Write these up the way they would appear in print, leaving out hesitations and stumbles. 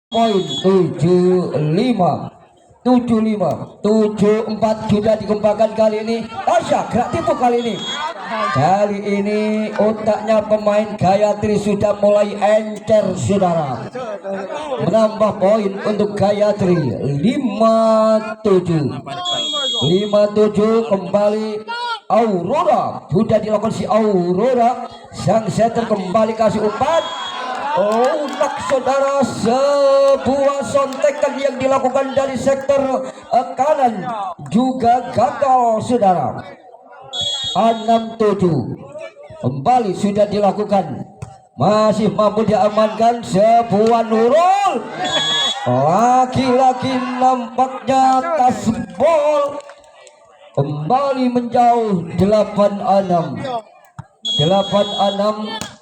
poin 75 sudah dikembangkan kali ini. Tasya gerak tipu kali ini. Kali ini otaknya pemain Gayatri sudah mulai encer saudara. Menambah poin untuk Gayatri 57 kembali. Aurora sudah dilakukan si Aurora, sang setter kembali kasih umpan. Oh, saudara, sebuah sontekan yang dilakukan dari sektor kanan juga gagal saudara. 67 kembali sudah dilakukan, masih mampu diamankan sebuah Nurul. Lagi-lagi nampaknya tasbol kembali menjauh 86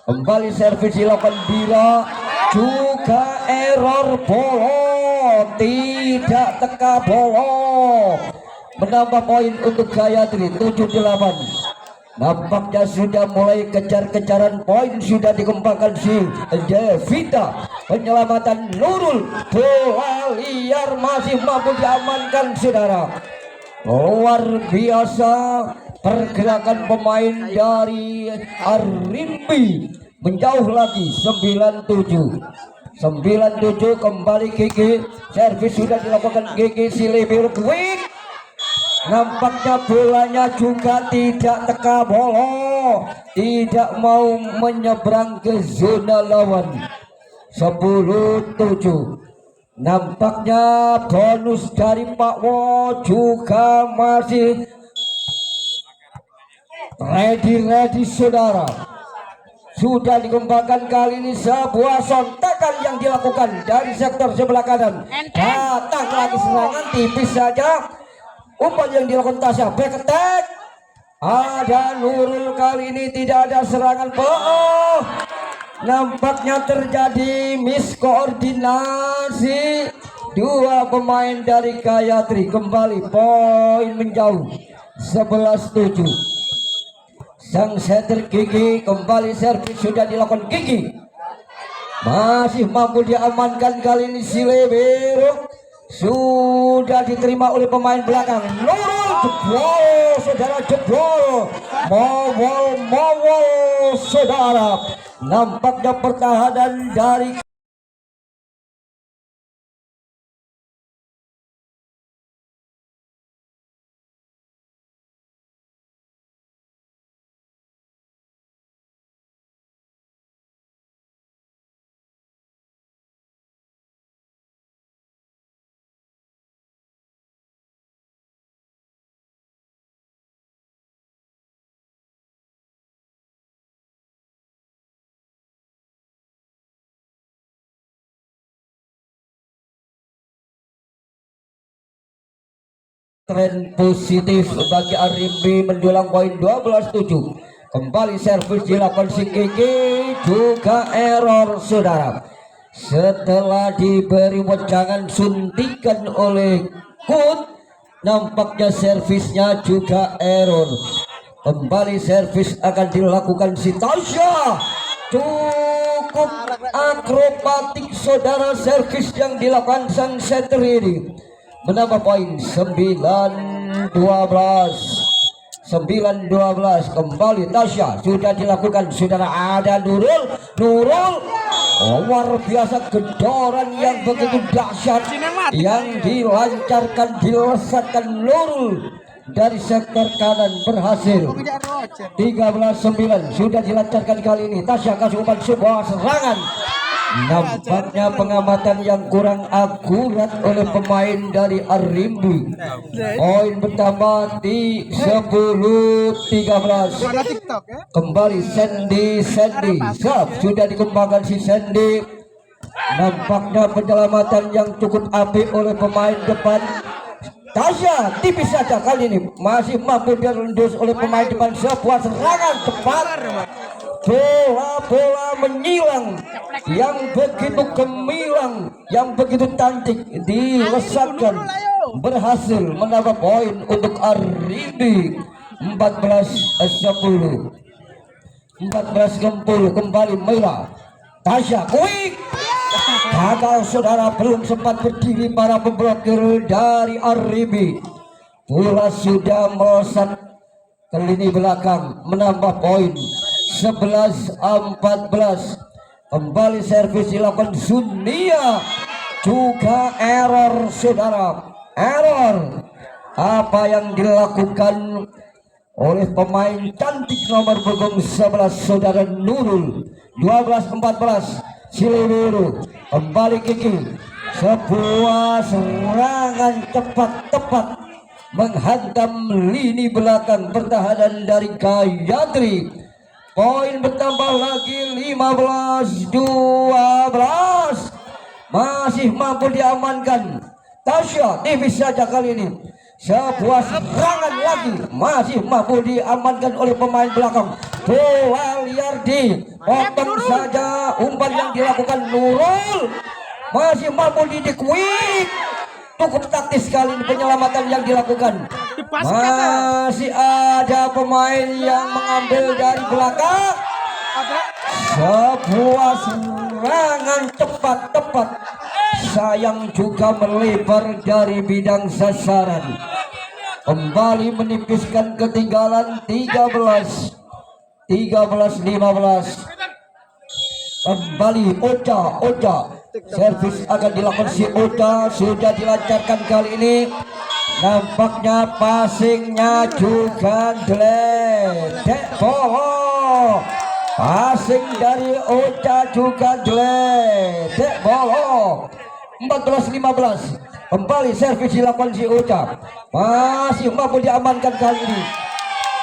kembali servis dilakukan Bira, juga error bolo, tidak teka bolo. Menambah poin untuk Gayatri 78. Nampaknya sudah mulai kejar-kejaran poin, sudah dikembangkan si Devita. Penyelamatan Nurul, bola liar masih mampu diamankan saudara. Luar biasa pergerakan pemain dari Arimbi, menjauh lagi 97 kembali Gigi, servis sudah dilakukan Gigi Silibir Quick. Nampaknya bolanya juga tidak teka bolo, tidak mau menyeberang ke zona lawan. 10-7. Nampaknya bonus dari Pak Wo juga masih ready saudara. Sudah dikembangkan kali ini sebuah sontakan yang dilakukan dari sektor sebelah kanan. Datang lagi serangan tipis saja. Umpan yang dilakukan Tasya, back attack. Ada Nurul, kali ini tidak ada serangan. Nampaknya terjadi miskoordinasi. Dua pemain dari Gayatri kembali poin menjauh 11-7. Sang setter Gigi kembali, servis sudah dilakukan Gigi, masih mampu diamankan kali ini si Lebero. Sudah diterima oleh pemain belakang. Nurul jebol saudara, jebol mowol saudara. Nampaknya pertahanan dari tren positif bagi Arimbi mendulang poin 12-7. Kembali servis dilakukan si Kiki, juga error saudara. Setelah diberi wejangan suntikan oleh Kut, nampaknya servisnya juga error. Kembali servis akan dilakukan si Tasya. Cukup akrobatik saudara servis yang dilakukan sang setter ini. Menambah poin 9-12. Kembali Tasya, sudah dilakukan saudara. Ada Nurul luar biasa, gedoran yang begitu dahsyat yang dilancarkan, dilesatkan Nurul dari sektor kanan, berhasil. 13-9 sudah dilancarkan kali ini. Tasya kasih umpan sebuah serangan. Nampaknya pengamatan yang kurang akurat oleh pemain dari Arimbi. Poin bertambah di 10-13. Kembali Sandy sudah dikembangkan si Sandy. Nampaknya penyelamatan yang cukup apik oleh pemain depan. Tasya tipis saja kali ini, masih mampu direndus oleh pemain depan. Sebuah serangan tepat, bola menyilang yang begitu gemilang, yang begitu cantik, dilesatkan, berhasil menambah poin untuk Arimbi. 14-10. Kembali Merah. Tasya quick, gagal saudara, belum sempat berdiri para pemblokir dari Arribi. Bola sudah melesat ke lini belakang, menambah poin 11-14. Kembali servis dilakukan Sunia, juga error saudara, error. Apa yang dilakukan oleh pemain cantik nomor punggung 11 saudara Nurul. 12-14 Siluru, kembali Kiki, sebuah serangan cepat tepat menghantam lini belakang pertahanan dari Gayatri. Poin bertambah lagi 15-12. Masih mampu diamankan Tasya tipis saja kali ini. Sebuah serangan lagi masih mampu diamankan oleh pemain belakang. Bola liar di potong saja, umpan yang dilakukan Nurul masih mampu didekwik. Cukup taktis sekali penyelamatan yang dilakukan. Masih ada pemain yang mengambil dari belakang. Sebuah serangan cepat tepat, sayang juga melebar dari bidang sasaran. Kembali menipiskan ketinggalan 13-15. Kembali Oja servis akan dilakukan si Oja, sudah dilancarkan kali ini. Nampaknya passingnya juga geledek bola. Passing dari Oja juga geledek bola. 14-15. Kembali servis dilakukan si Oja, masih mampu diamankan kali ini.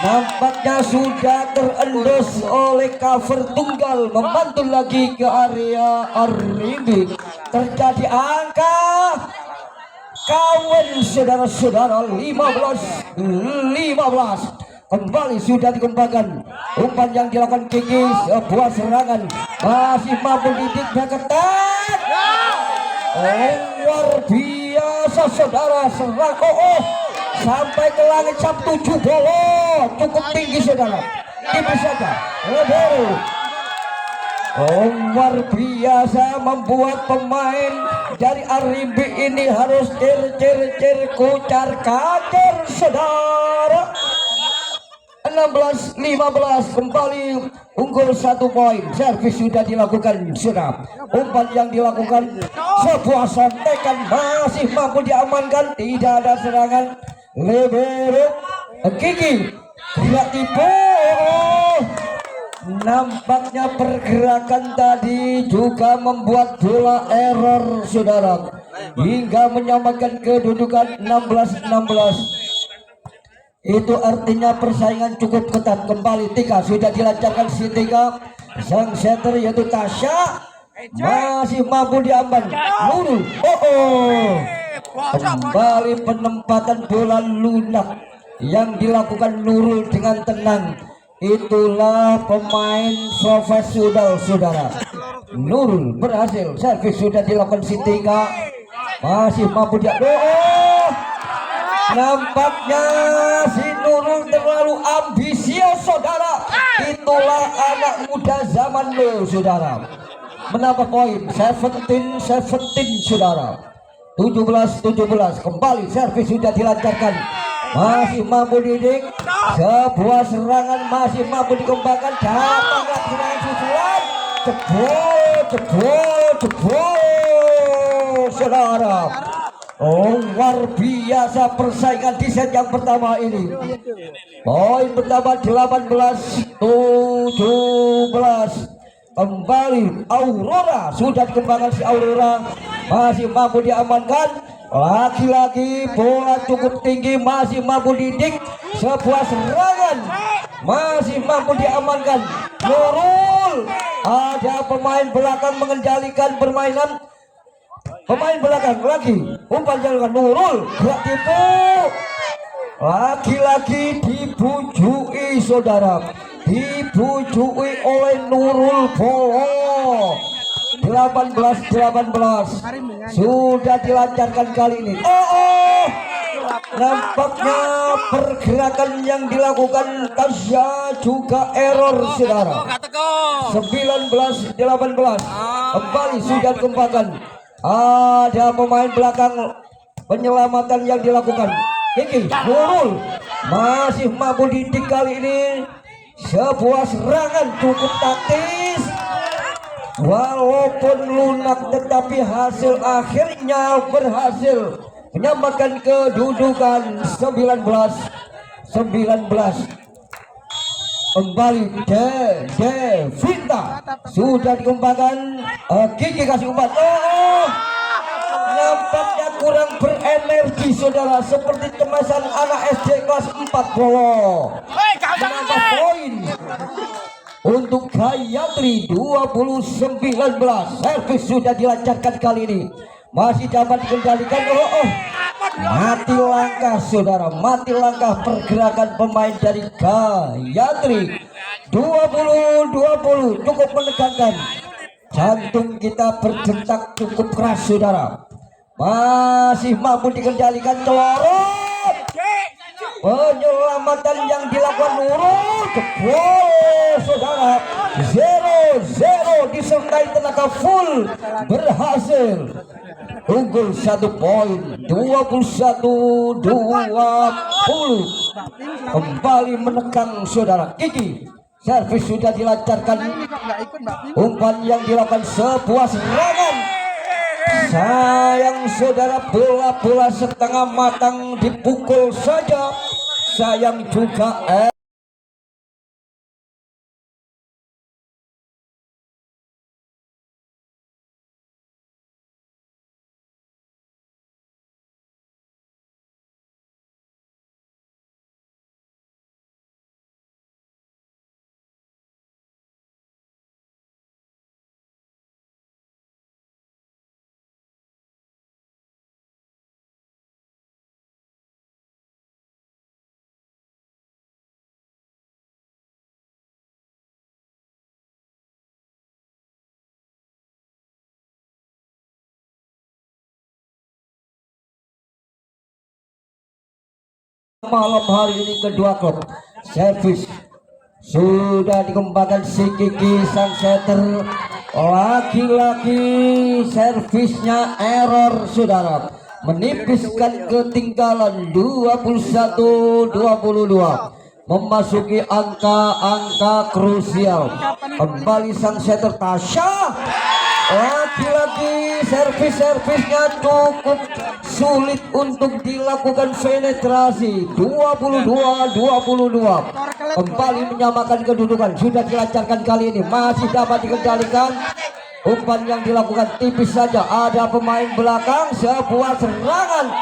Nampaknya sudah terendus oleh cover tunggal, membantu lagi ke area Arribi. Terjadi angka kawan saudara-saudara, 15-15. Kembali sudah dikembangkan, umpan yang dilakukan Kiki, sebuah serangan masih mampu didiknya ketat. Luar biasa saudara, serang sampai ke langit cap 7 bola, cukup tinggi saudara, tipis saja. Luar biasa, membuat pemain dari Arribi ini harus cer kucar kacir saudara. 16-15, kembali unggul 1 poin. Servis sudah dilakukan sudah. Umpan yang dilakukan, sebuah sontekan masih mampu diamankan. Tidak ada serangan. Libero Kiki tidak tipu. Nampaknya pergerakan tadi juga membuat bola error saudara, hingga menyamakan kedudukan 16-16. Itu artinya persaingan cukup ketat. Kembali Tika, sudah dilancarkan si Tika. Sang setter yaitu Tasya masih mampu diaman. Nurul, kembali penempatan bola lunak yang dilakukan Nurul dengan tenang. Itulah pemain profesional saudara. Nurul berhasil, servis sudah dilakukan si Tika, masih mampu dia. Nampaknya si Nurul terlalu ambisius saudara. Itulah anak muda zaman now saudara. Menambah poin 17-17 saudara. 17-17. Kembali servis sudah dilancarkan, masih mampu didik. Sebuah serangan masih mampu dikembangkan. Datanglah serangan susulan. Jebol saudara. Luar biasa persaingan di set yang pertama ini. Poin bertambah 18-17. Kembali Aurora, sudah dikembangkan si Aurora, masih mampu diamankan. Lagi-lagi bola cukup tinggi, masih mampu didik. Sebuah serangan masih mampu diamankan. Nurul, ada pemain belakang mengendalikan permainan. Pemain belakang lagi, umpan jalan Nurul, gerak tipu. Lagi-lagi dibujui saudara, dibujui oleh Nurul Polo. 18-18 sudah dilancarkan kali ini. Nampaknya pergerakan yang dilakukan Tasya juga error saudara. 19-18 kembali sudah dikembangkan. Ada pemain belakang, penyelamatan yang dilakukan Kiki Nurul masih mampu didik kali ini. Sebuah serangan cukup taktis walaupun lunak, tetapi hasil akhirnya berhasil menyamakan kedudukan 19-19. Kembali Vinta sudah dikembangkan. Kiki kasih umpan. Nampaknya kurang berenergi saudara, seperti kemasan anak SD kelas 4 bolo. Menambah poin untuk Gayatri 20-19. Servis sudah dilancarkan kali ini, masih dapat dikendalikan. Mati langkah saudara, mati langkah pergerakan pemain dari Gayatri. 20-20 cukup menegangkan. Jantung kita berdetak cukup keras saudara. Masih mampu dikendalikan. Celorot, penyelamatan yang dilakukan Nurul, jebol saudara. 0-0 disertai tenaga full, berhasil unggul 1 poin. 21-20 kembali menekan saudara. Kiki servis sudah dilancarkan. Umpan yang dilakukan sebuah serangan. Sayang saudara, bola-bola setengah matang dipukul saja. Sayang juga malam hari ini kedua klub. Servis sudah dikembangkan si Kiki sang setter. Lagi-lagi servisnya error saudara, menipiskan ketinggalan 21-22, memasuki angka-angka krusial. Kembali sang setter Tasya. Lagi-lagi servisnya cukup sulit untuk dilakukan penetrasi. 22-22 kembali menyamakan kedudukan. Sudah dilancarkan kali ini, masih dapat dikendalikan. Umpan yang dilakukan tipis saja. Ada pemain belakang, sebuah serangan.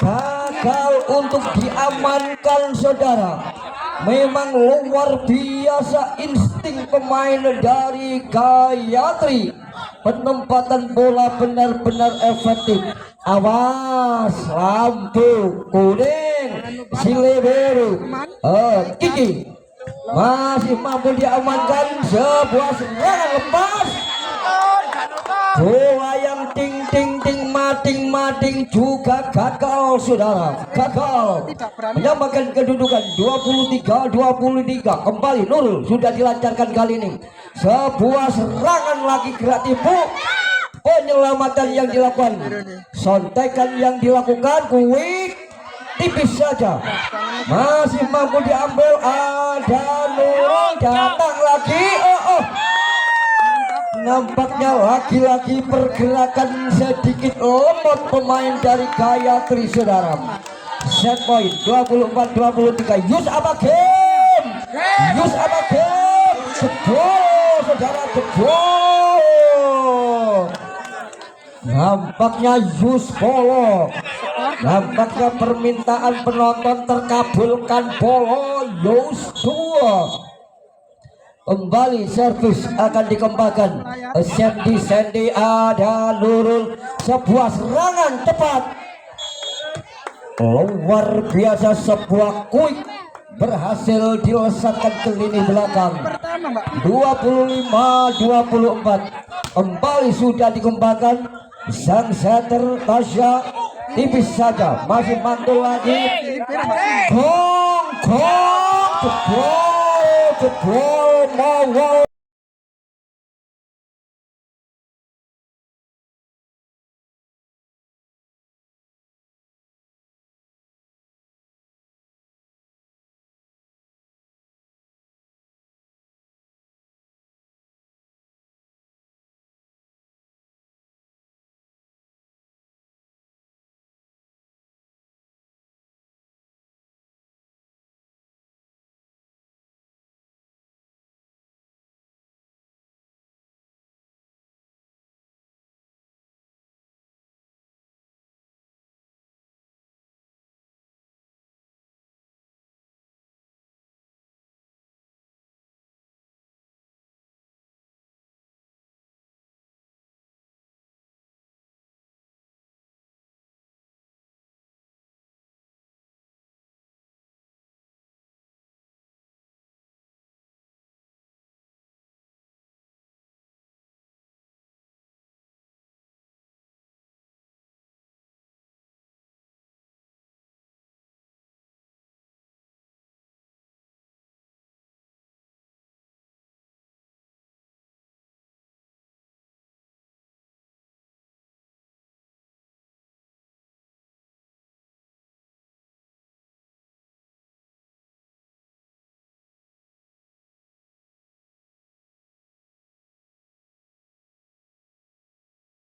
Gagal untuk diamankan saudara. Memang luar biasa insting pemain dari Gayatri. Penempatan bola benar-benar efektif. Awas, lampu kuning, Silebero. Kiki masih mampu diamankan. Sebuah serangan lepas. Bola yang ting juga gagal saudara, gagal menyamakan kedudukan 23-23. Kembali Nurul sudah dilancarkan kali ini. Sebuah serangan lagi gerak tipu. Penyelamatan yang dilakukan, sontekan yang dilakukan quick, tipis saja, masih mampu diambil. Ada Nurul datang lagi. Nampaknya lagi-lagi pergerakan sedikit lemot pemain dari Gayatri saudara. Set point 24-23. Yus apa game? Jebol saudara, jebol. Nampaknya Yus Polo. Nampaknya permintaan penonton terkabulkan. Polo Yus 2. Kembali servis akan dikembangkan. Sandy ada Nurul. Sebuah serangan cepat luar biasa, sebuah quick berhasil dilesatkan ke lini belakang. 25-24 kembali sudah dikembangkan. sang setter Tasya tipis saja, masih mantul lagi. Gong jebol mau.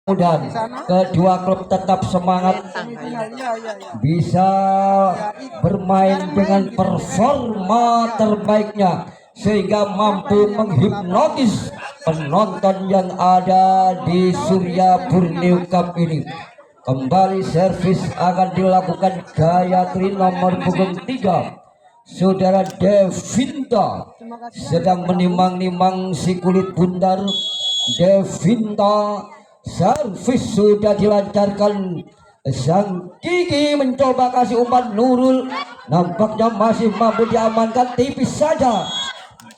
Dan kedua klub tetap semangat, bisa bermain dengan performa terbaiknya sehingga mampu menghipnotis penonton yang ada di Surya Borneo Cup ini. Kembali servis akan dilakukan Gayatri nomor punggung 3. Saudara Devinta sedang menimang-nimang si kulit bundar. Devinta servis sudah dilancarkan. Sang Kiki mencoba kasih umpan Nurul, nampaknya masih mampu diamankan, tipis saja.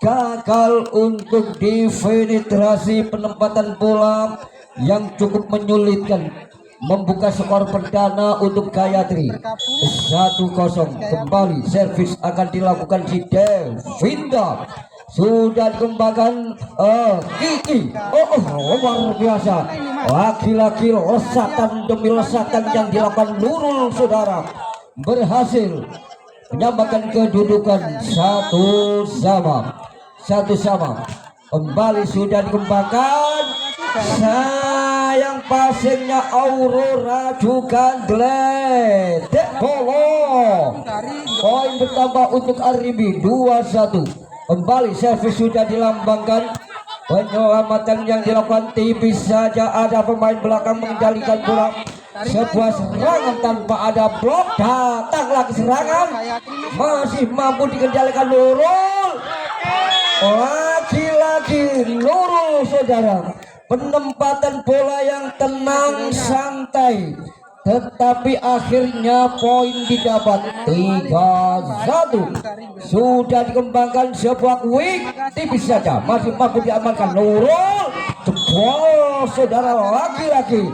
Gagal untuk dipenetrasi, penempatan bola yang cukup menyulitkan. Membuka skor perdana untuk Gayatri 1-0. Kembali servis akan dilakukan di Devinta. Sudah dikembangkan Kiki. Luar biasa. Laki-laki lesatan demi lesatan yang dilakukan Nurul, saudara, berhasil menyamakan kedudukan 1-1. Kembali sudah dikembangkan. Sayang passingnya Aurora juga gledek bolong. Poin bertambah untuk Aribi 2-1. Kembali servis sudah dilambangkan. Penyelamatan yang dilakukan tipis saja, ada pemain belakang mengendalikan bola. Sebuah serangan tanpa ada blok, datang lagi serangan, masih mampu dikendalikan Nurul. Lagi-lagi Nurul, saudara, penempatan bola yang tenang santai, tetapi akhirnya poin didapat 3-1. Sudah dikembangkan sebuah quick, tipis saja, masih mampu diamankan Nurul. Jebol, saudara, lagi-lagi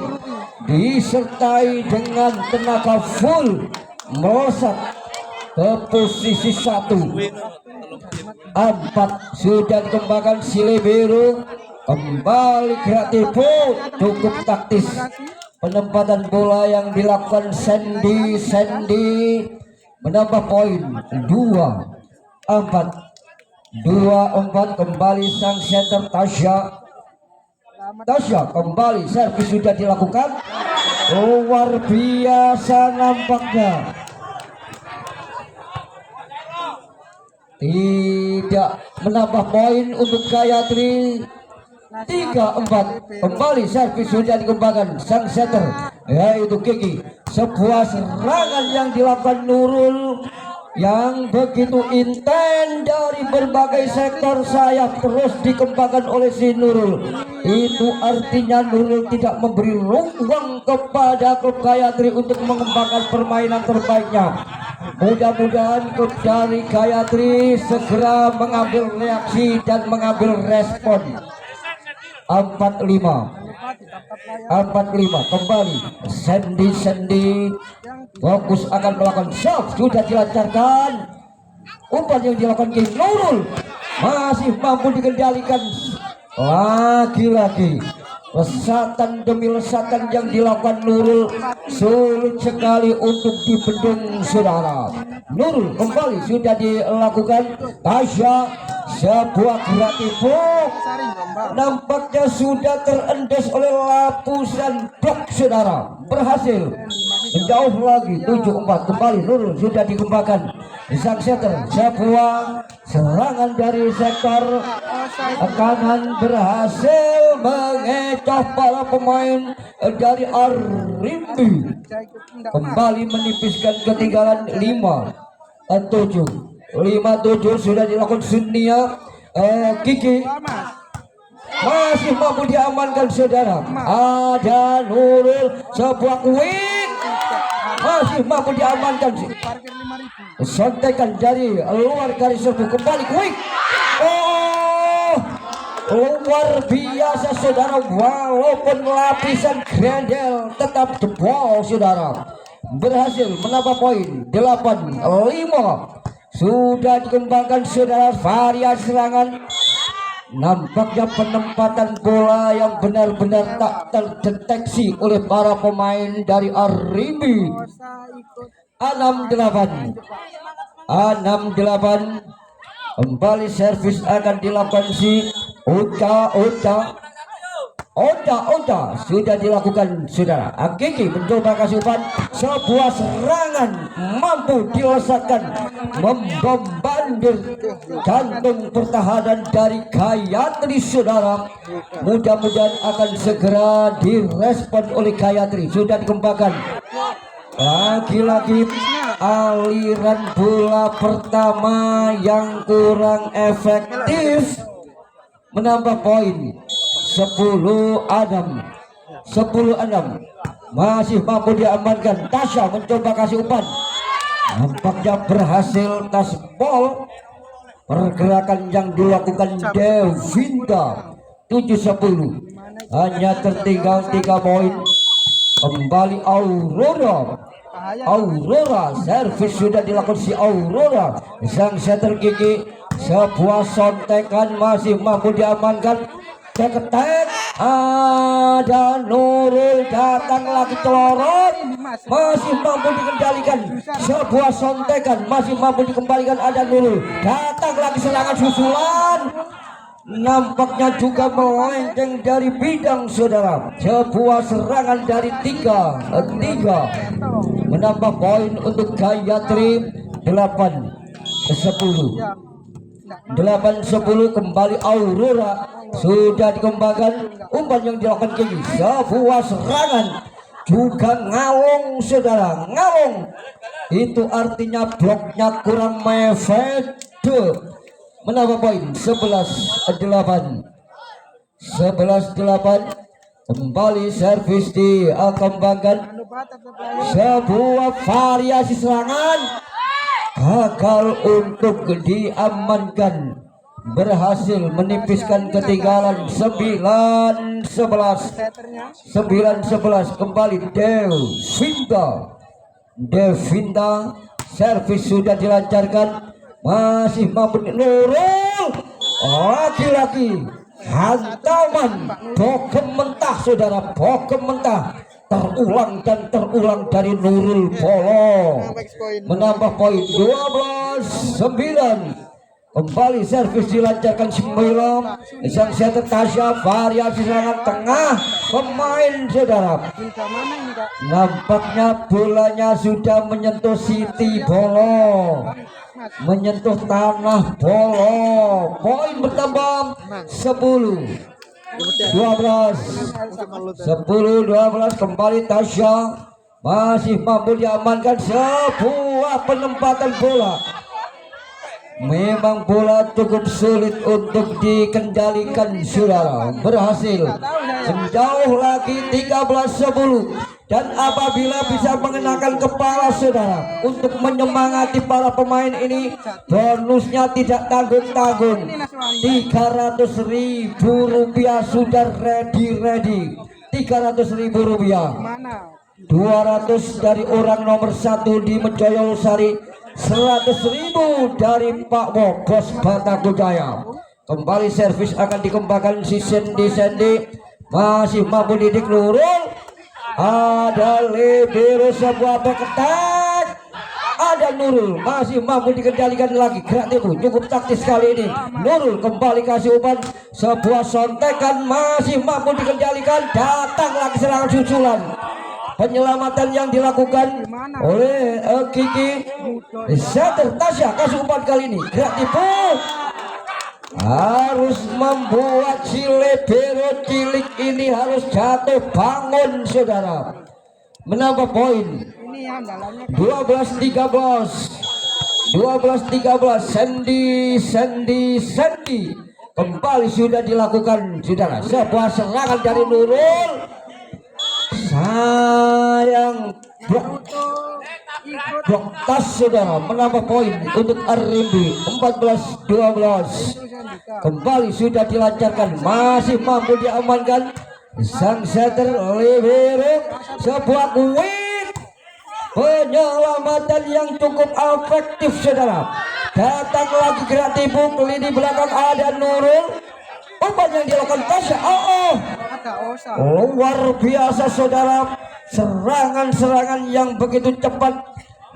disertai dengan tenaga full melesat ke posisi 1-4. Sudah dikembangkan si libero. Kembali kreatif, cukup taktis. Penempatan bola yang dilakukan Sandy menambah poin 2-4. Kembali sang center Tasya kembali servis sudah dilakukan. Luar biasa nampaknya. Tidak menambah poin untuk Gayatri. 3-4. Kembali servis sudah dikembangkan sang setter yaitu Kiki. Sebuah serangan yang dilakukan Nurul yang begitu intens dari berbagai sektor sayap terus dikembangkan oleh si Nurul. Itu artinya Nurul tidak memberi ruang kepada klub Gayatri untuk mengembangkan permainan terbaiknya. Mudah-mudahan klub dari Gayatri segera mengambil reaksi dan mengambil respon. 4-5. 45 kembali Sendi fokus akan melakukan shot, sudah dilancarkan umpan yang dilakukan King Nurul masih mampu dikendalikan. Lagi-lagi lesatan demi lesatan yang dilakukan Nurul sulit sekali untuk dibendung saudara. Nurul kembali sudah dilakukan Tasya, sebuah gerak tipu nampaknya sudah terendes oleh lapisan blok saudara, berhasil menjauh lagi 7-4 kembali Nurul sudah dikembangkan sang setter, sebuah serangan dari sektor kanan berhasil mengecoh para pemain dari Arimbi, kembali menipiskan ketinggalan 5-7 sudah dilakukan Sunia. Kiki masih mampu diamankan saudara, ada Nurul sebuah quick masih mampu diamankan, sontekan dari luar garis serbu kembali quick. Luar biasa saudara, walaupun lapisan Grendel tetap jebol saudara, berhasil menambah poin 8-5. Sudah dikembangkan saudara variasi serangan. Nampaknya penempatan bola yang benar-benar tak terdeteksi oleh para pemain dari Arimbi. 6-8 kembali servis akan dilakukan si Oda sudah dilakukan saudara. Akiki mencoba kasih umpan, sebuah serangan mampu dilesatkan, membombardir jantung pertahanan dari Gayatri saudara. Mudah-mudahan akan segera direspon oleh Gayatri. Sudah dikembangkan lagi-lagi aliran bola pertama yang kurang efektif, menambah poin 10-6 masih mampu diamankan. Tasya mencoba kasih umpan, nampaknya berhasil tasbol. Pergerakan yang dilakukan Devinda 7-10, hanya tertinggal 3 poin. Kembali Aurora servis sudah dilakukan si Aurora, sang setter Kiki, sebuah sontekan masih mampu diamankan. Ketek ada Nurul datang lagi celorot, masih mampu dikendalikan. Sebuah sontekan masih mampu dikembalikan, ada Nurul datang lagi serangan susulan, nampaknya juga melenceng dari bidang saudara. Sebuah serangan dari 3 menambah poin untuk Gayatri 8-10 kembali Aurora sudah dikembangkan. Umpan yang dilakukan Kiki, sebuah serangan juga ngalong saudara, ngalong itu artinya bloknya kurang mepet, menambah poin 11-8 kembali servis dikembangkan. Sebuah variasi serangan gagal untuk diamankan, berhasil menipiskan ketinggalan 9-11 kembali Devinda servis sudah dilancarkan, masih mampu Nurul, lagi-lagi hantaman bokem mentah saudara, bokem mentah terulang dari Nurul Polo, menambah poin 12-9. Kembali servis dilancarkan 9, sang setter Tasya, variasi serangan tengah pemain saudara. Nampaknya bolanya sudah menyentuh Siti Bolo, menyentuh tanah Bolo. Poin bertambah 10-12 kembali Tasya masih mampu diamankan. Sebuah penempatan bola, memang bola cukup sulit untuk dikendalikan saudara, berhasil menjauh lagi 13-10. Dan apabila bisa mengenakan kepala saudara untuk menyemangati para pemain ini, bonusnya tidak tanggung-tanggung, 300.000 rupiah sudah ready. Rp300.000. Mana? 200 dari orang nomor 1 di Menjoyo Sari, 100.000 dari Pak Bo, Bos Bataku Jaya. Kembali servis akan dikembangkan si Sendi, masih mampu didik Nurul. Ada libero sebuah ketat, ada Nurul masih mampu dikendalikan lagi. Gerak itu cukup taktis kali ini. Nurul kembali kasih umpan, sebuah sontekan masih mampu dikendalikan. Datang lagi serangan susulan. Penyelamatan yang dilakukan oleh Kiki Setter. Tasya kasih umpan kali ini. Gerak tipu harus membuat si libero cilik ini harus jatuh bangun, saudara. Menambah poin 12-13. Sendi kembali sudah dilakukan, saudara. Sebuah serangan dari Nurul. Sayang blok tas, saudara. Menambah poin untuk Arimbi 14-12. Kembali sudah dilancarkan, masih mampu diamankan sang setter libero. Sebuah win, penyelamatan yang cukup efektif, saudara. Datang lagi gerak tipu, lini belakang ada Nurul. Umpan yang dilakukan Tasya, luar biasa, saudara. Serangan-serangan yang begitu cepat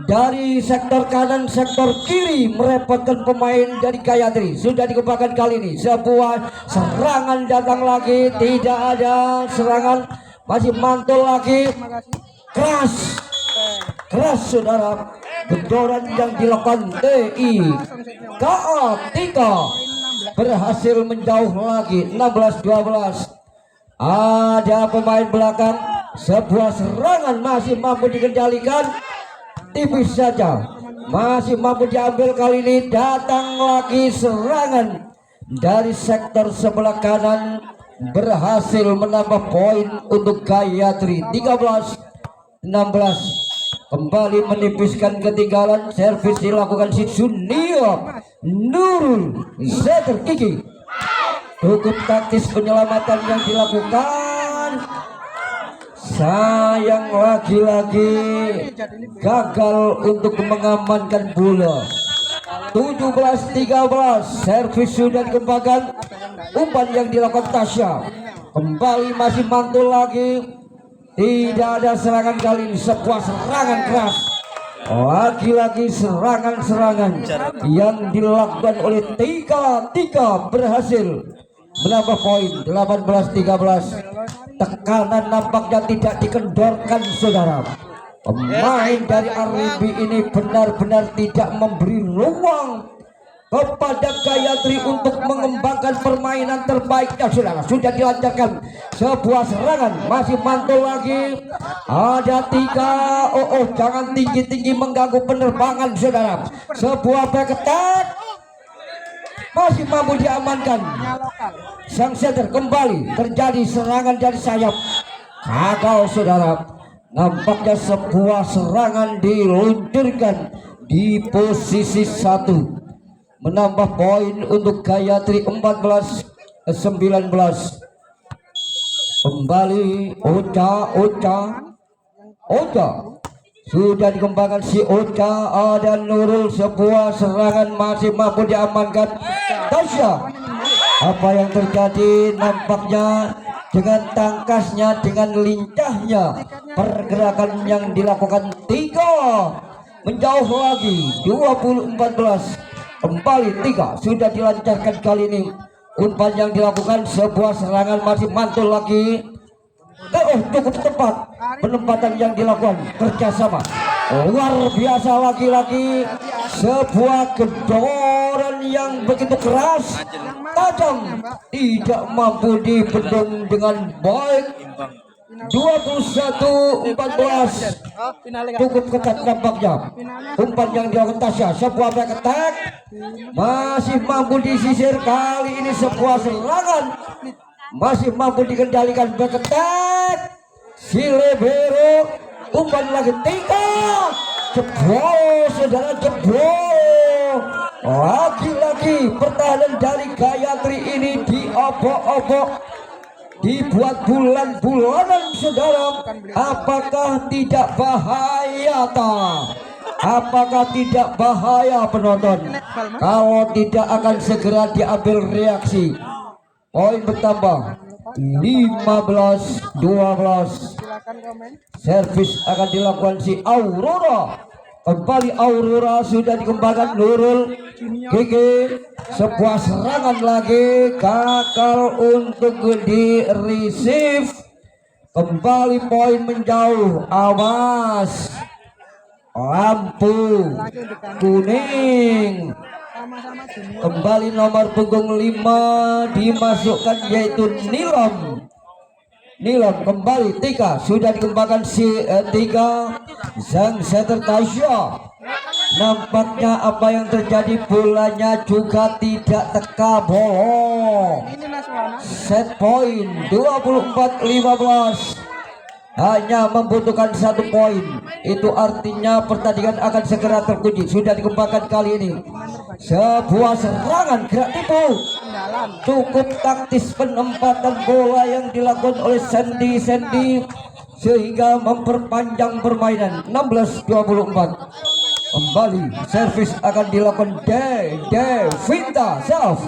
dari sektor kanan, sektor kiri merepotkan pemain dari Gayatri. Sudah dikembangkan kali ini. Sebuah serangan datang lagi, tidak ada serangan, masih mantul lagi. Keras, saudara. Bendoran yang dilakukan TIKA berhasil menjauh lagi 16-12. Ada pemain belakang, sebuah serangan masih mampu dikendalikan, tipis saja, masih mampu diambil kali ini. Datang lagi serangan dari sektor sebelah kanan, berhasil menambah poin untuk Gayatri 13-16. Kembali menipiskan ketinggalan. Servis dilakukan si Sunio Nurul Setter Kiki. Cukup taktis penyelamatan yang dilakukan. Sayang lagi-lagi gagal untuk mengamankan bola. 17-13. Servis sudah dikembangkan. Umpan yang dilakukan Tasya. Kembali masih mantul lagi. Tidak ada serangan kali ini. Sebuah serangan keras. Lagi-lagi serangan-serangan yang dilakukan oleh Tika berhasil menambah poin 18-13. Tekanan nampaknya tidak dikendorkan, saudara. Pemain dari Aribi ini benar-benar tidak memberi ruang kepada Gayatri untuk mengembangkan permainan terbaiknya, saudara. Sudah dilancarkan sebuah serangan, masih mantul lagi. Ada Tika. Jangan tinggi-tinggi mengganggu penerbangan, saudara. Sebuah back attack masih mampu diamankan. Sang setter kembali, terjadi serangan dari sayap. Gagal, saudara. Nampaknya sebuah serangan diluncurkan di posisi 1. Menambah poin untuk Gayatri 14-19. Kembali Ocha sudah dikembangkan si Ocha. Ada Nurul. Sebuah serangan masih mampu diamankan Tasya. Apa yang terjadi? Nampaknya dengan tangkasnya, dengan lincahnya pergerakan yang dilakukan Tika menjauh lagi 20-14. Kembali Tika sudah dilancarkan kali ini. Umpan yang dilakukan, sebuah serangan masih mantul lagi. Cukup tepat penempatan yang dilakukan, kerjasama luar biasa. Lagi-lagi sebuah gendoran yang begitu keras, tajam, tidak mampu dibendung dengan baik. 21-14. Cukup ketat nampaknya. Umpan yang dilakukan Tasya, sebuah back attack masih mampu disisir. Kali ini sebuah serangan masih mampu dikendalikan, back attack si libero. Umpan lagi Tika, jebol, saudara, jebol. Lagi-lagi pertahanan dari Gayatri ini diobok-obok, dibuat bulan-bulanan saudara, apakah tidak bahaya tak? Apakah tidak bahaya penonton? Kalau tidak akan segera diambil reaksi. Poin bertambah 15-12. Servis akan dilakukan si Aurora. Kembali Aurora sudah dikembangkan Nurul Gigi. Sebuah serangan lagi gagal untuk di receive. Kembali poin menjauh. Awas, lampu kuning. Kembali nomor punggung 5 dimasukkan yaitu Nilam. Nilam kembali 3 sudah dikembangkan si 3 sang setter Tasya. Nampaknya apa yang terjadi, bolanya juga tidak teka bolong. Set point 24-15. Hanya membutuhkan 1 poin. Itu artinya pertandingan akan segera terkunci. Sudah dikembangkan kali ini sebuah serangan gerak tipu. Cukup taktis penempatan bola yang dilakukan oleh Sandy sehingga memperpanjang permainan. 16-24. Kembali servis akan dilakukan Vinta Self.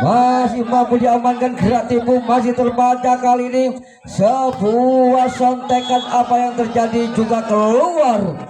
Masih mampu diamankan gerak tipu, masih terbaca kali ini. Sebuah sontekan apa yang terjadi juga keluar.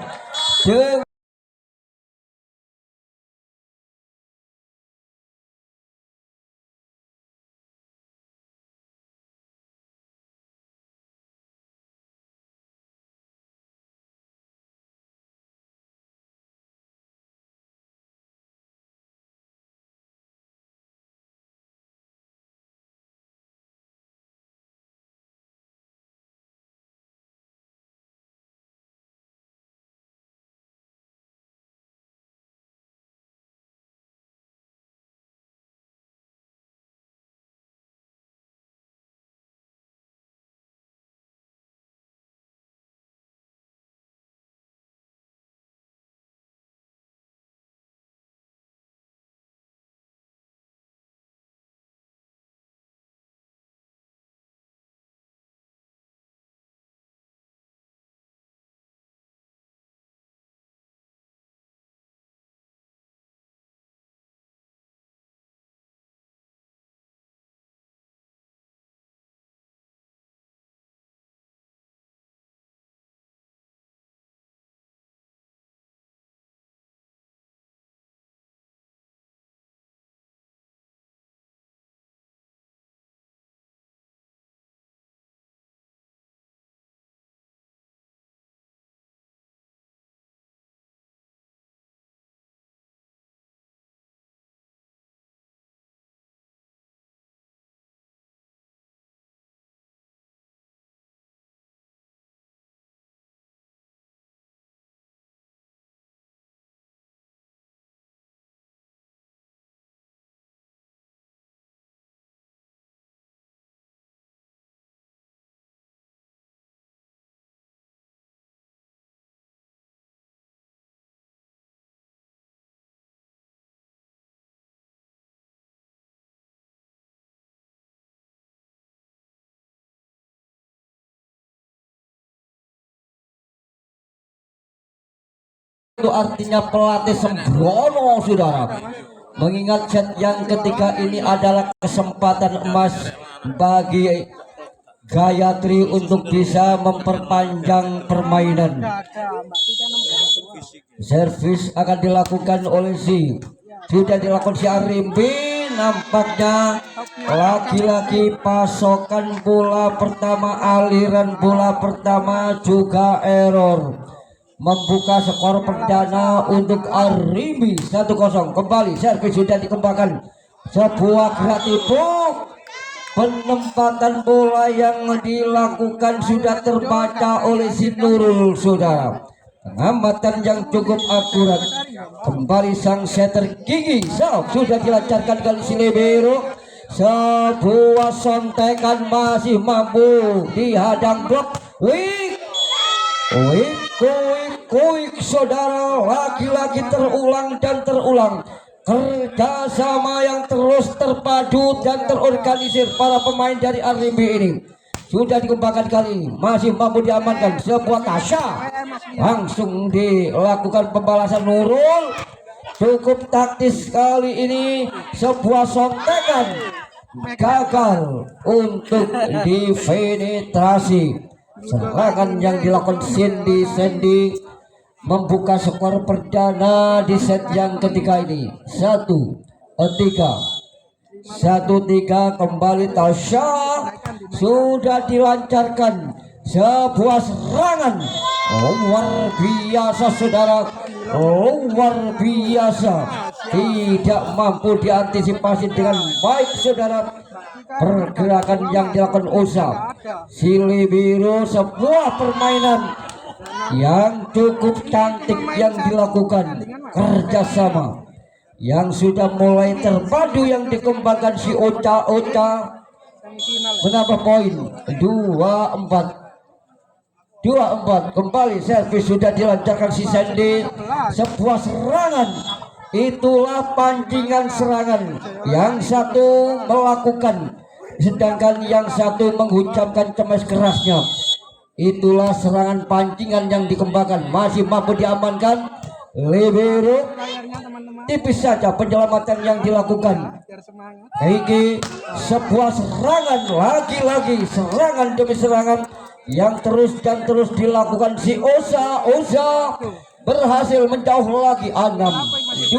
Itu artinya pelatih sembrono, saudara. Mengingat set yang ketiga ini adalah kesempatan emas bagi Gayatri untuk bisa memperpanjang permainan. Servis akan dilakukan oleh sudah dilakukan si Arimbi. Nampaknya lagi-lagi pasokan bola pertama, aliran bola pertama juga error. Membuka skor perdana untuk Arimbi 1-0. Kembali servis sudah dikembangkan. Sebuah gerak tipu. Penempatan bola yang dilakukan sudah terbaca oleh si Nurul, saudara. Pengamatan yang cukup akurat. Kembali sang setter Gigi sudah dilancarkan kali si Libero. Sebuah sontekan masih mampu dihadang blok. Kuik, saudara, lagi-lagi terulang dan terulang. Kerjasama yang terus terpadu dan terorganisir para pemain dari Arimbi ini. sudah dikembangkan kali, masih mampu diamankan. Sebuah Tasya langsung dilakukan pembalasan Nurul. Cukup taktis kali ini, sebuah sontekan gagal untuk dipenetrasi. Serangan yang dilakukan Sandy membuka skor perdana di set yang ketiga ini. 1-3 kembali. Tasya sudah dilancarkan sebuah serangan luar biasa saudara, luar biasa, tidak mampu diantisipasi dengan baik saudara. Pergerakan yang dilakukan Osa Sili Biru, sebuah permainan yang cukup cantik yang dilakukan, kerjasama yang sudah mulai terpadu yang dikembangkan si Ocha menambah poin 24 kembali. Servis sudah dilancarkan si Sandy, sebuah serangan, itulah pancingan serangan. Yang satu melakukan, sedangkan yang satu mengucapkan cemas kerasnya. Itulah serangan pancingan yang dikembangkan, masih mampu diamankan. Libero tipis saja penyelamatan yang dilakukan. Iki sebuah serangan, lagi-lagi serangan demi serangan yang terus dan terus dilakukan si Osa berhasil menjauh lagi. 6-2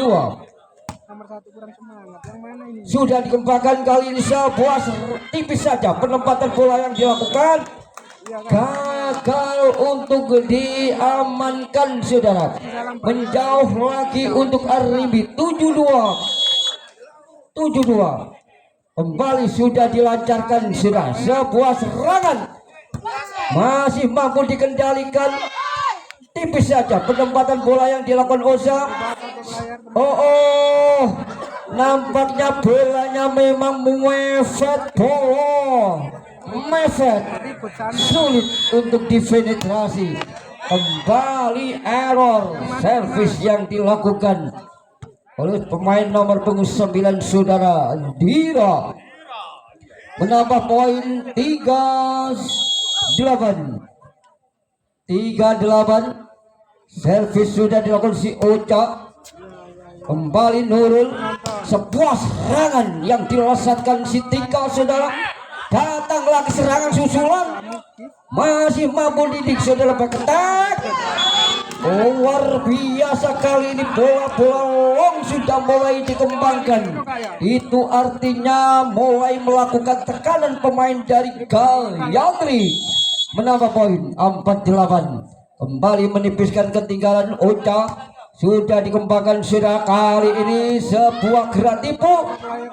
sudah dikembangkan kali ini. Sebuah tipis saja penempatan bola yang dilakukan, gagal untuk diamankan saudara. Menjauh lagi untuk Arimbi. 7-2 kembali sudah dilancarkan sudah. Sebuah serangan masih mampu dikendalikan, tipis saja penempatan bola yang dilakukan Osa. Nampaknya bolanya memang mefet sulit untuk dipenetrasi. Kembali error servis yang dilakukan oleh pemain nomor punggung 9 saudara Dira, menambah poin 38. Servis sudah dilakukan si Ocha. Kembali Nurul, sebuah serangan yang dilesatkan si Tika saudara. Datang lagi serangan susulan, masih mampu didik saudara berketak. Luar biasa kali ini, bola-bola long sudah mulai dikembangkan. Itu artinya mulai melakukan tekanan pemain dari Gayatri. Menambah poin 48. Kembali menipiskan ketinggalan. Ocha sudah dikembangkan sudah. Kali ini sebuah gerak tipu,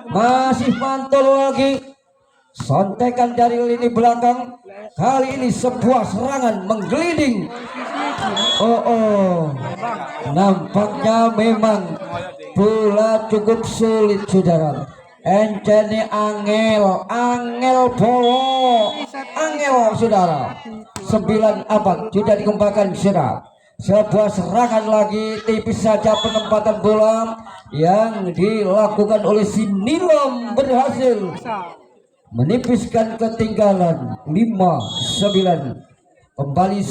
masih mantul lagi. Sontekan dari lini belakang. Kali ini sebuah serangan menggelinding. Nampaknya memang bola cukup sulit saudara. Encene angel bolo, angel saudara. 9-4 sudah dikembangkan saudara. Sebuah serangan lagi, tipis saja penempatan bola yang dilakukan oleh si Nilam berhasil menipiskan ketinggalan 5-9. Kembali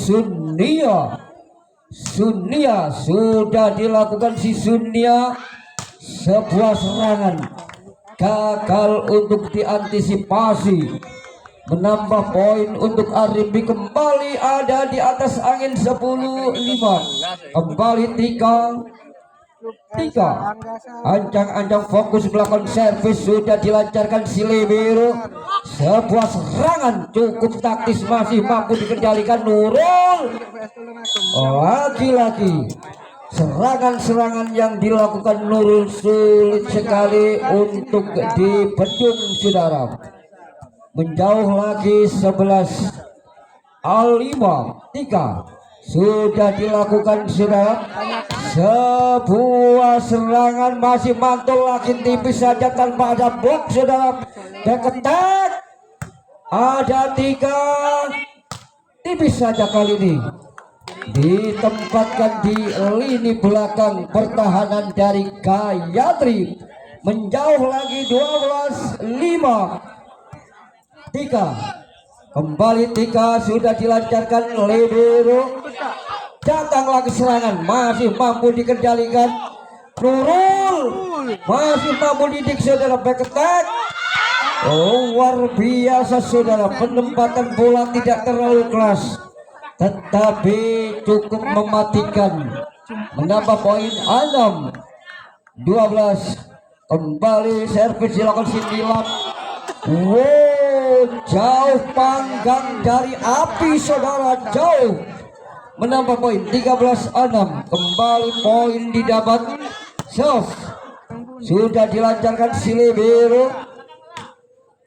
Sunia sudah dilakukan si Sunia. Sebuah serangan gagal untuk diantisipasi. Menambah poin untuk Arimbi. Kembali ada di atas angin 10-5. Kembali Tika ancang-ancang fokus melakukan servis sudah dilancarkan si Libero. Sebuah serangan cukup taktis, masih mampu dikendalikan Nurul. Lagi-lagi serangan-serangan yang dilakukan Nurul sulit sekali untuk dibendung saudara. Menjauh lagi 11-5. Sudah dilakukan saudara. Sebuah serangan masih mantul lagi, tipis saja tanpa ada blok saudara. Keketak ada 3, tipis saja kali ini ditempatkan di lini belakang pertahanan dari Gayatri. Menjauh lagi 12-5. Kembali Tika sudah dilancarkan libero. Datang lagi serangan, masih mampu dikendalikan. Nurul masih mampu didik saudara, back attack. Luar biasa saudara, penempatan bola tidak terlalu keras tetapi cukup mematikan. Menambah poin 6-12. Kembali servis dilakukan Sindilam. Wow, jauh panggang dari api saudara, jauh. Menambah poin 13-6. Kembali poin didapat. Serve sudah dilancarkan si libero.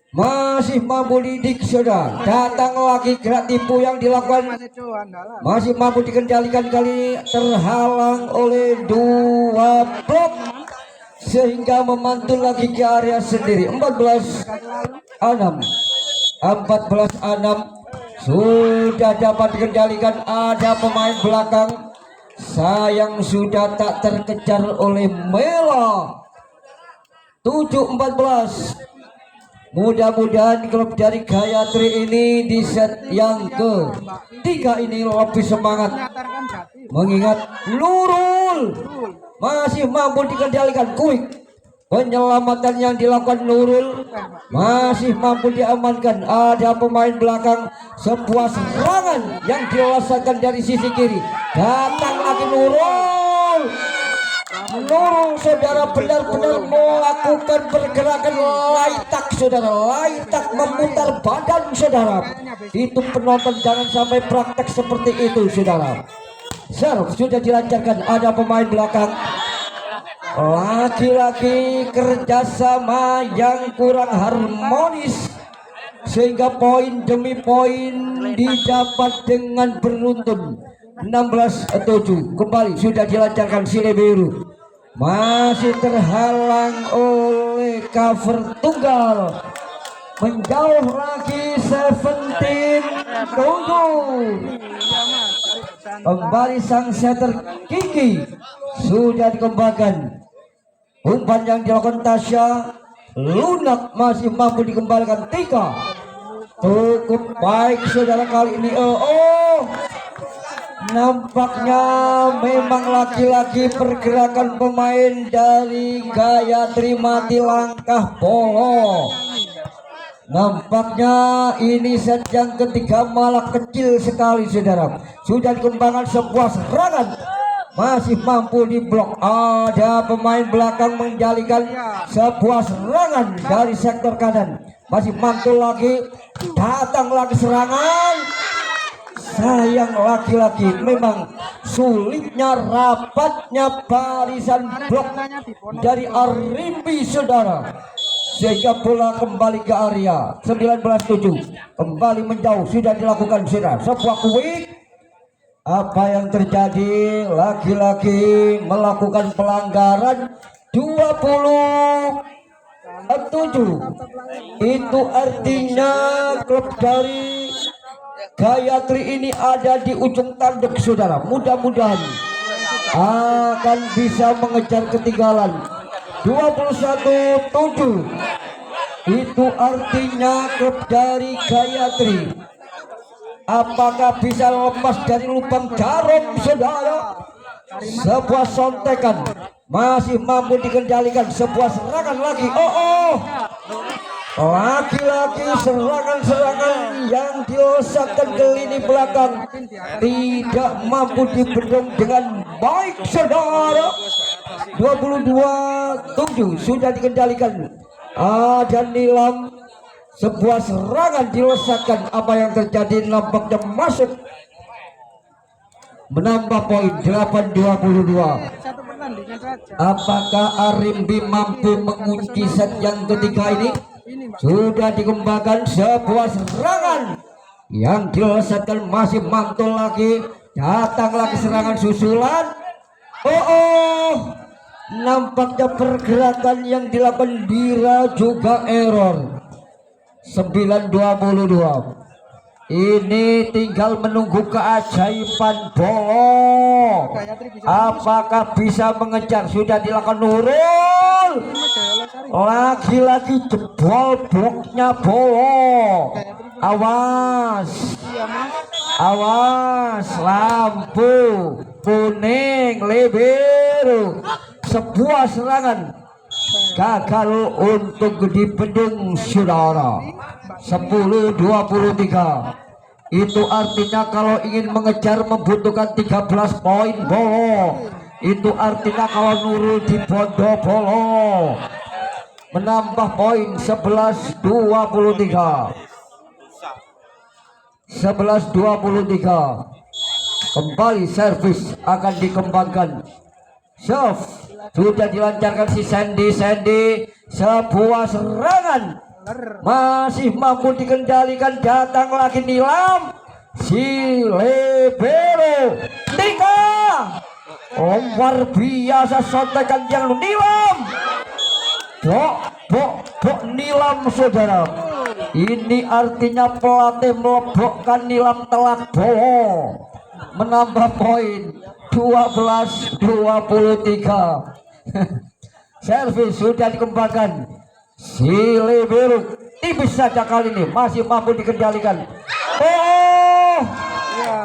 Masih mampu didik saudara. Datang lagi gerak tipu yang dilakukan. Masih mampu dikendalikan, kali terhalang oleh dua blok sehingga memantul lagi ke area sendiri. 14-6. Sudah dapat dikendalikan. Ada pemain belakang, sayang sudah tak terkejar oleh Mela. 7-14. Mudah-mudahan klub dari Gayatri ini di set yang ketiga ini lebih semangat, mengingat Nurul masih mampu dikendalikan. Quick penyelamatan yang dilakukan Nurul masih mampu diamankan. Ada pemain belakang, sebuah serangan yang dirasakan dari sisi kiri. Datang lagi Nurul. Nurul saudara benar-benar melakukan pergerakan laitak saudara, laitak memutar badan saudara. Itu penonton jangan sampai praktek seperti itu saudara. Serve sudah dilancarkan. Ada pemain belakang, lagi-lagi kerjasama yang kurang harmonis sehingga poin demi poin didapat dengan beruntun. 16-7. Kembali sudah dilancarkan si libero. Masih terhalang oleh cover tunggal. Menjauh lagi 17-7. Kembali sang setter Kiki sudah dikembangkan. Umpan yang dilakukan Tasya lunak masih mampu dikembalikan. Tika cukup baik saudara kali ini. Nampaknya memang lagi-lagi pergerakan pemain dari Gayatri mati langkah polo. Nampaknya ini set yang ketiga malah kecil sekali saudara. Sudah dikembangkan sebuah serangan, masih mampu diblok. Ada pemain belakang menjalikan sebuah serangan dari sektor kanan. Masih mantul lagi, datang lagi serangan. Sayang lagi-lagi memang sulitnya rapatnya barisan blok dari Arimbi saudara, sehingga bola kembali ke area. 19-7. Kembali menjauh sudah dilakukan saudara. Sebuah quick. Apa yang terjadi? Lagi-lagi melakukan pelanggaran. 20-7. Itu artinya klub dari Gayatri ini ada di ujung tanduk saudara. Mudah-mudahan akan bisa mengejar ketinggalan. 21-7. Itu artinya klub dari Gayatri apakah bisa lepas dari lubang jarum saudara? Sebuah sontekan masih mampu dikendalikan. Sebuah serangan lagi. Lagi-lagi serangan-serangan yang dilesatkan ke lini belakang tidak mampu dibendung dengan baik saudara. 22-7 sudah dikendalikan. Ada Nilam. Sebuah serangan dilesatkan. Apa yang terjadi? Nampaknya masuk, menambah poin 8-22. Apakah Arimbi mampu mengunci set yang ketiga ini? Sudah dikembangkan sebuah serangan yang dilesatkan, masih mantul lagi. Datang lagi serangan susulan. Nampaknya pergerakan yang dilakukan Dira juga error. 9-22. Ini tinggal menunggu keajaiban Bolo. Apakah bisa mengejar? Sudah dilakukan Nurul. Lagi-lagi jebol bloknya Bolo. Awas, awas, lampu kuning biru. Sebuah serangan gagal untuk dibendung saudara. 10-23. Itu artinya kalau ingin mengejar membutuhkan 13 poin bolo. Itu artinya kalau Nurul di Bolo menambah poin 11-23. 11-23. Kembali servis akan dikembangkan. Serve sudah dilancarkan si Sandy. Sebuah serangan masih mampu dikendalikan. Datang lagi Nilam, si libero Tika. Luar biasa sontekan yang Nilam. Bok Nilam saudara. Ini artinya pelatih melebokkan Nilam telak bolo. Menambah poin 12-23. Servis sudah dikembangkan. Si libero tipis saja kali ini masih mampu dikendalikan.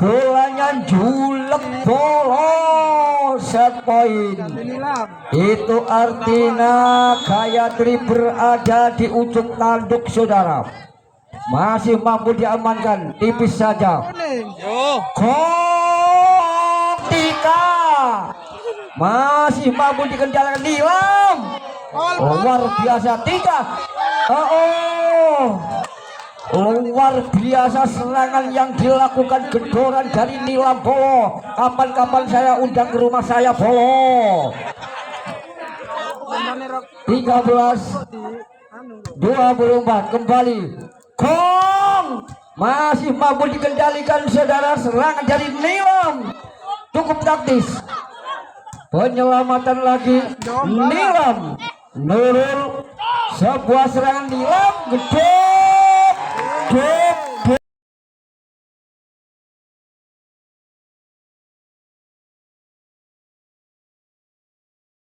Bolanya julek bolo, set point. Itu artinya Gayatri berada di ujung tanduk saudara. Masih mampu diamankan, tipis saja. Tika masih mampu dikendalikan Nilam. Luar biasa Tika. Luar biasa serangan yang dilakukan gedoran dari Nilam bolo. Kapan-kapan saya undang ke rumah saya bolo. 13-24 kembali. Kong masih mampu dikendalikan saudara. Serangan dari Nilam cukup taktis. Penyelamatan lagi Nilam. Nurul, sebuah serangan Nilam gede.